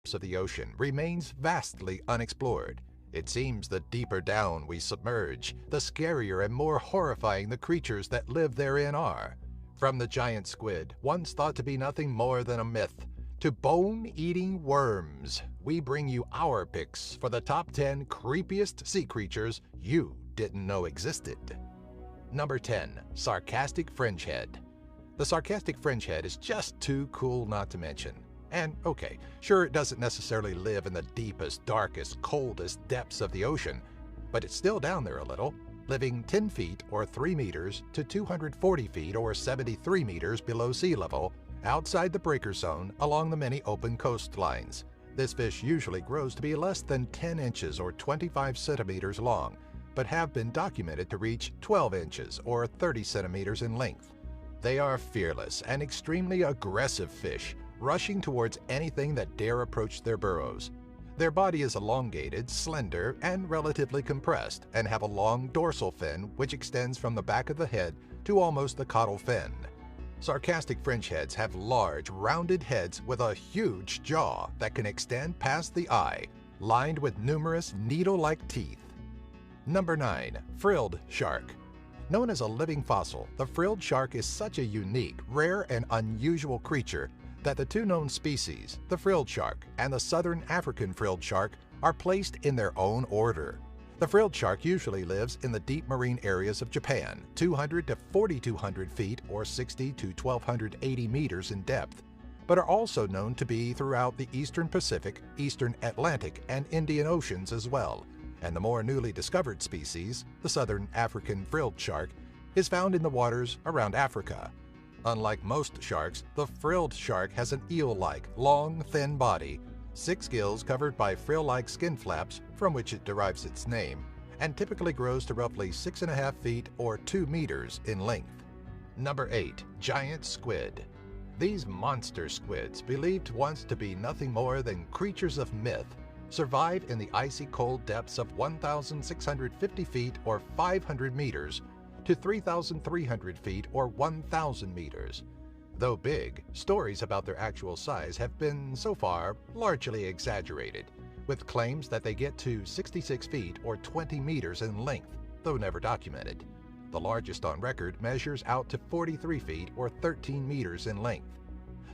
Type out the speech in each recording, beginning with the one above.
depths of the ocean remains vastly unexplored. It seems the deeper down we submerge, the scarier and more horrifying the creatures that live therein are. From the giant squid, once thought to be nothing more than a myth, to bone-eating worms, we bring you our picks for the top 10 creepiest sea creatures you didn't know existed. Number 10. Sarcastic Fringehead. The sarcastic fringehead is just too cool not to mention. And okay, sure, it doesn't necessarily live in the deepest, darkest, coldest depths of the ocean, but it's still down there a little, living 10 feet or 3 meters to 240 feet or 73 meters below sea level, outside the breaker zone along the many open coastlines. This fish usually grows to be less than 10 inches or 25 centimeters long, but have been documented to reach 12 inches or 30 centimeters in length. They are fearless and extremely aggressive fish, rushing towards anything that dare approach their burrows. Their body is elongated, slender, and relatively compressed, and have a long dorsal fin which extends from the back of the head to almost the caudal fin. Sarcastic fringeheads have large, rounded heads with a huge jaw that can extend past the eye, lined with numerous needle-like teeth. Number 9. Frilled Shark. Known as a living fossil, the frilled shark is such a unique, rare, and unusual creature that the two known species, the frilled shark and the southern African frilled shark, are placed in their own order. The frilled shark usually lives in the deep marine areas of Japan, 200 to 4,200 feet or 60 to 1,280 meters in depth, but are also known to be throughout the eastern Pacific, eastern Atlantic, and Indian Oceans as well. And the more newly discovered species, the southern African frilled shark, is found in the waters around Africa. Unlike most sharks, the frilled shark has an eel-like, long, thin body, 6 gills covered by frill-like skin flaps from which it derives its name, and typically grows to roughly 6.5 feet or 2 meters in length. Number 8. Giant Squid. These monster squids, believed once to be nothing more than creatures of myth, survive in the icy cold depths of 1,650 feet or 500 meters to 3,300 feet or 1,000 meters. Though big, stories about their actual size have been, so far, largely exaggerated, with claims that they get to 66 feet or 20 meters in length, though never documented. The largest on record measures out to 43 feet or 13 meters in length.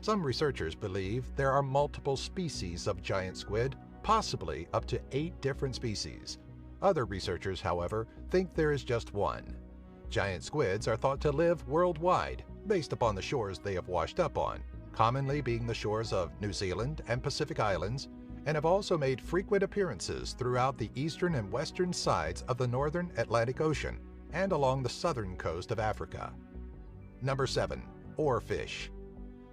Some researchers believe there are multiple species of giant squid, possibly up to 8 different species. Other researchers, however, think there is just one. Giant squids are thought to live worldwide, based upon the shores they have washed up on, commonly being the shores of New Zealand and Pacific Islands, and have also made frequent appearances throughout the eastern and western sides of the northern Atlantic Ocean and along the southern coast of Africa. Number 7. Oarfish.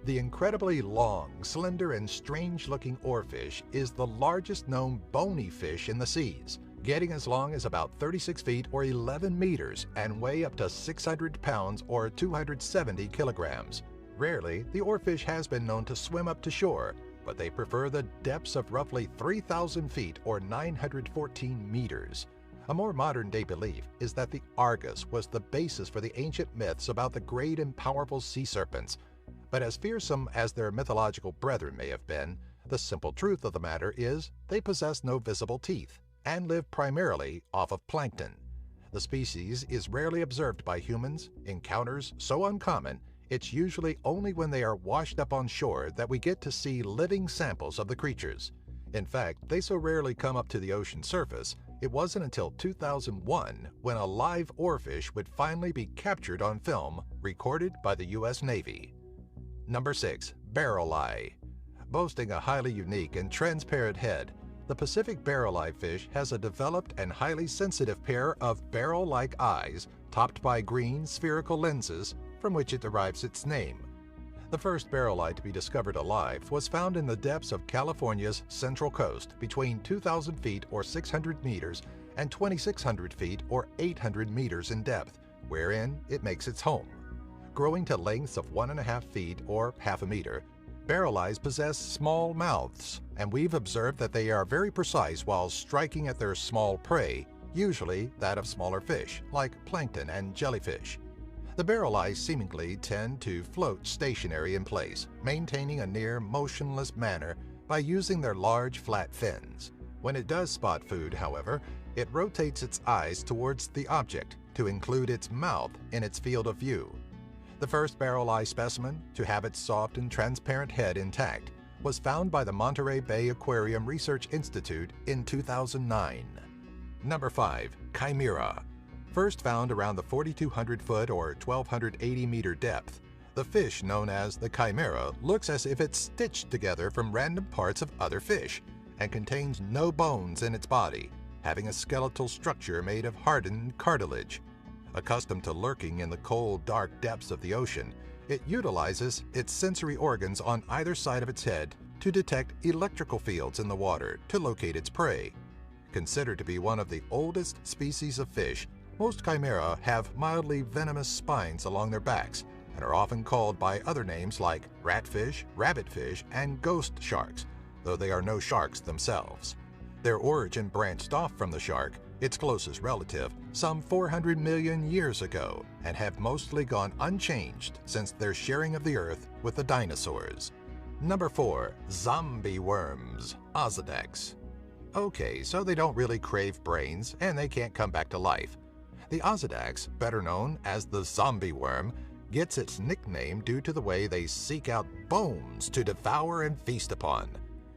The incredibly long, slender, and strange-looking oarfish is the largest known bony fish in the seas, getting as long as about 36 feet or 11 meters and weigh up to 600 pounds or 270 kilograms. Rarely, the oarfish has been known to swim up to shore, but they prefer the depths of roughly 3,000 feet or 914 meters. A more modern-day belief is that the Argus was the basis for the ancient myths about the great and powerful sea serpents, but as fearsome as their mythological brethren may have been, the simple truth of the matter is they possess no visible teeth and live primarily off of plankton. The species is rarely observed by humans, encounters so uncommon, it's usually only when they are washed up on shore that we get to see living samples of the creatures. In fact, they so rarely come up to the ocean surface, it wasn't until 2001 when a live oarfish would finally be captured on film, recorded by the U.S. Navy. Number 6. Barrel Eye. Boasting a highly unique and transparent head, the Pacific barrel eye fish has a developed and highly sensitive pair of barrel-like eyes topped by green spherical lenses from which it derives its name. The first barrel eye to be discovered alive was found in the depths of California's Central Coast between 2,000 feet or 600 meters and 2,600 feet or 800 meters in depth, wherein it makes its home. Growing to lengths of 1.5 feet or half a meter, barrel eyes possess small mouths, and we've observed that they are very precise while striking at their small prey, usually that of smaller fish, like plankton and jellyfish. The barrel eyes seemingly tend to float stationary in place, maintaining a near motionless manner by using their large flat fins. When it does spot food, however, it rotates its eyes towards the object to include its mouth in its field of view. The first barrel eye specimen to have its soft and transparent head intact was found by the Monterey Bay Aquarium Research Institute in 2009. Number 5. Chimera. First found around the 4,200-foot or 1,280-meter depth, the fish known as the chimera looks as if it's stitched together from random parts of other fish and contains no bones in its body, having a skeletal structure made of hardened cartilage. Accustomed to lurking in the cold, dark depths of the ocean, it utilizes its sensory organs on either side of its head to detect electrical fields in the water to locate its prey. Considered to be one of the oldest species of fish, most chimera have mildly venomous spines along their backs and are often called by other names like ratfish, rabbitfish, and ghost sharks, though they are no sharks themselves. Their origin branched off from the shark, its closest relative, some 400 million years ago, and have mostly gone unchanged since their sharing of the earth with the dinosaurs. Number 4. Zombie worms, Osedax. Okay, so they don't really crave brains and they can't come back to life. The Osedax, better known as the zombie worm, gets its nickname due to the way they seek out bones to devour and feast upon.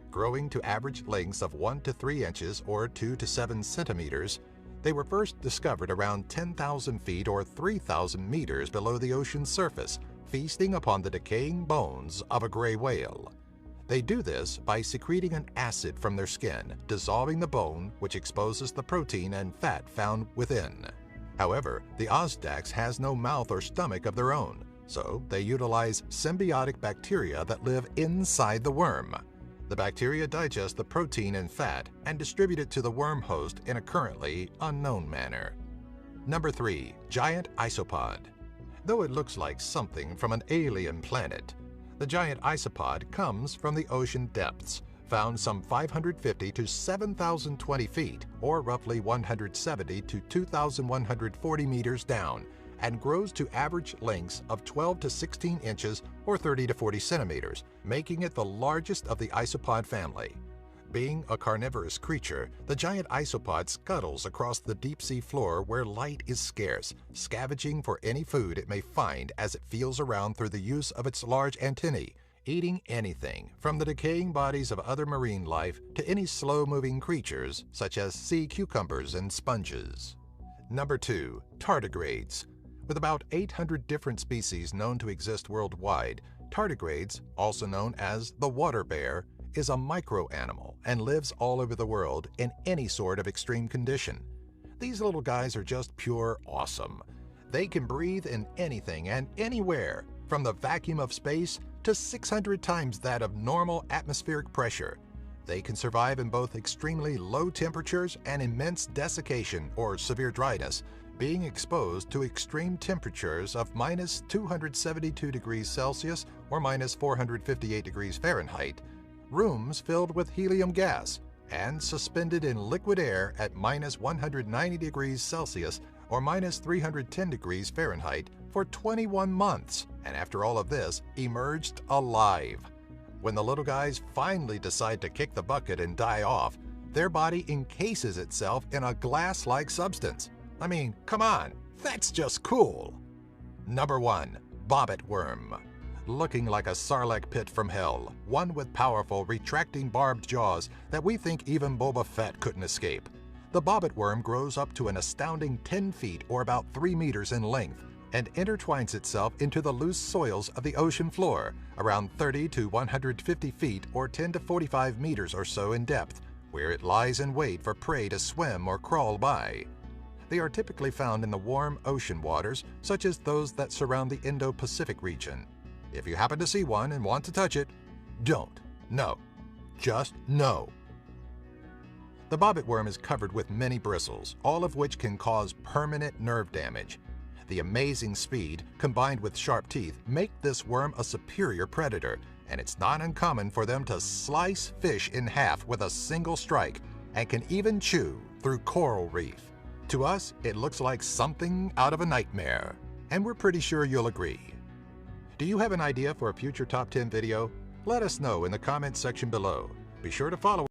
Growing to average lengths of 1 to 3 inches or 2 to 7 centimeters, they were first discovered around 10,000 feet or 3,000 meters below the ocean's surface, feasting upon the decaying bones of a gray whale. They do this by secreting an acid from their skin, dissolving the bone, which exposes the protein and fat found within. However, the Osedax has no mouth or stomach of their own, so they utilize symbiotic bacteria that live inside the worm. The bacteria digest the protein and fat and distribute it to the worm host in a currently unknown manner. Number 3. Giant isopod. Though it looks like something from an alien planet, the giant isopod comes from the ocean depths, found some 550 to 7,020 feet, or roughly 170 to 2,140 meters down, and grows to average lengths of 12 to 16 inches or 30 to 40 centimeters, making it the largest of the isopod family. Being a carnivorous creature, the giant isopod scuttles across the deep-sea floor where light is scarce, scavenging for any food it may find as it feels around through the use of its large antennae, eating anything from the decaying bodies of other marine life to any slow-moving creatures such as sea cucumbers and sponges. Number 2. Tardigrades. With about 800 different species known to exist worldwide, tardigrades, also known as the water bear, is a micro-animal and lives all over the world in any sort of extreme condition. These little guys are just pure awesome. They can breathe in anything and anywhere, from the vacuum of space to 600 times that of normal atmospheric pressure. They can survive in both extremely low temperatures and immense desiccation or severe dryness, being exposed to extreme temperatures of minus 272 degrees Celsius or minus 458 degrees Fahrenheit, rooms filled with helium gas, and suspended in liquid air at minus 190 degrees Celsius or minus 310 degrees Fahrenheit for 21 months, and after all of this, emerged alive. When the little guys finally decide to kick the bucket and die off, their body encases itself in a glass-like substance. I mean, come on, that's just cool. Number 1. Bobbit worm. Looking like a sarlacc pit from hell, one with powerful retracting barbed jaws that we think even Boba Fett couldn't escape. The bobbit worm grows up to an astounding 10 feet or about 3 meters in length and intertwines itself into the loose soils of the ocean floor, around 30 to 150 feet or 10 to 45 meters or so in depth, where it lies in wait for prey to swim or crawl by. They are typically found in the warm ocean waters, such as those that surround the Indo-Pacific region. If you happen to see one and want to touch it, don't. No. Just no. The bobbit worm is covered with many bristles, all of which can cause permanent nerve damage. The amazing speed, combined with sharp teeth, make this worm a superior predator, and it's not uncommon for them to slice fish in half with a single strike, and can even chew through coral reef. To us, it looks like something out of a nightmare, and we're pretty sure you'll agree. Do you have an idea for a future Top 10 video? Let us know in the comments section below. Be sure to follow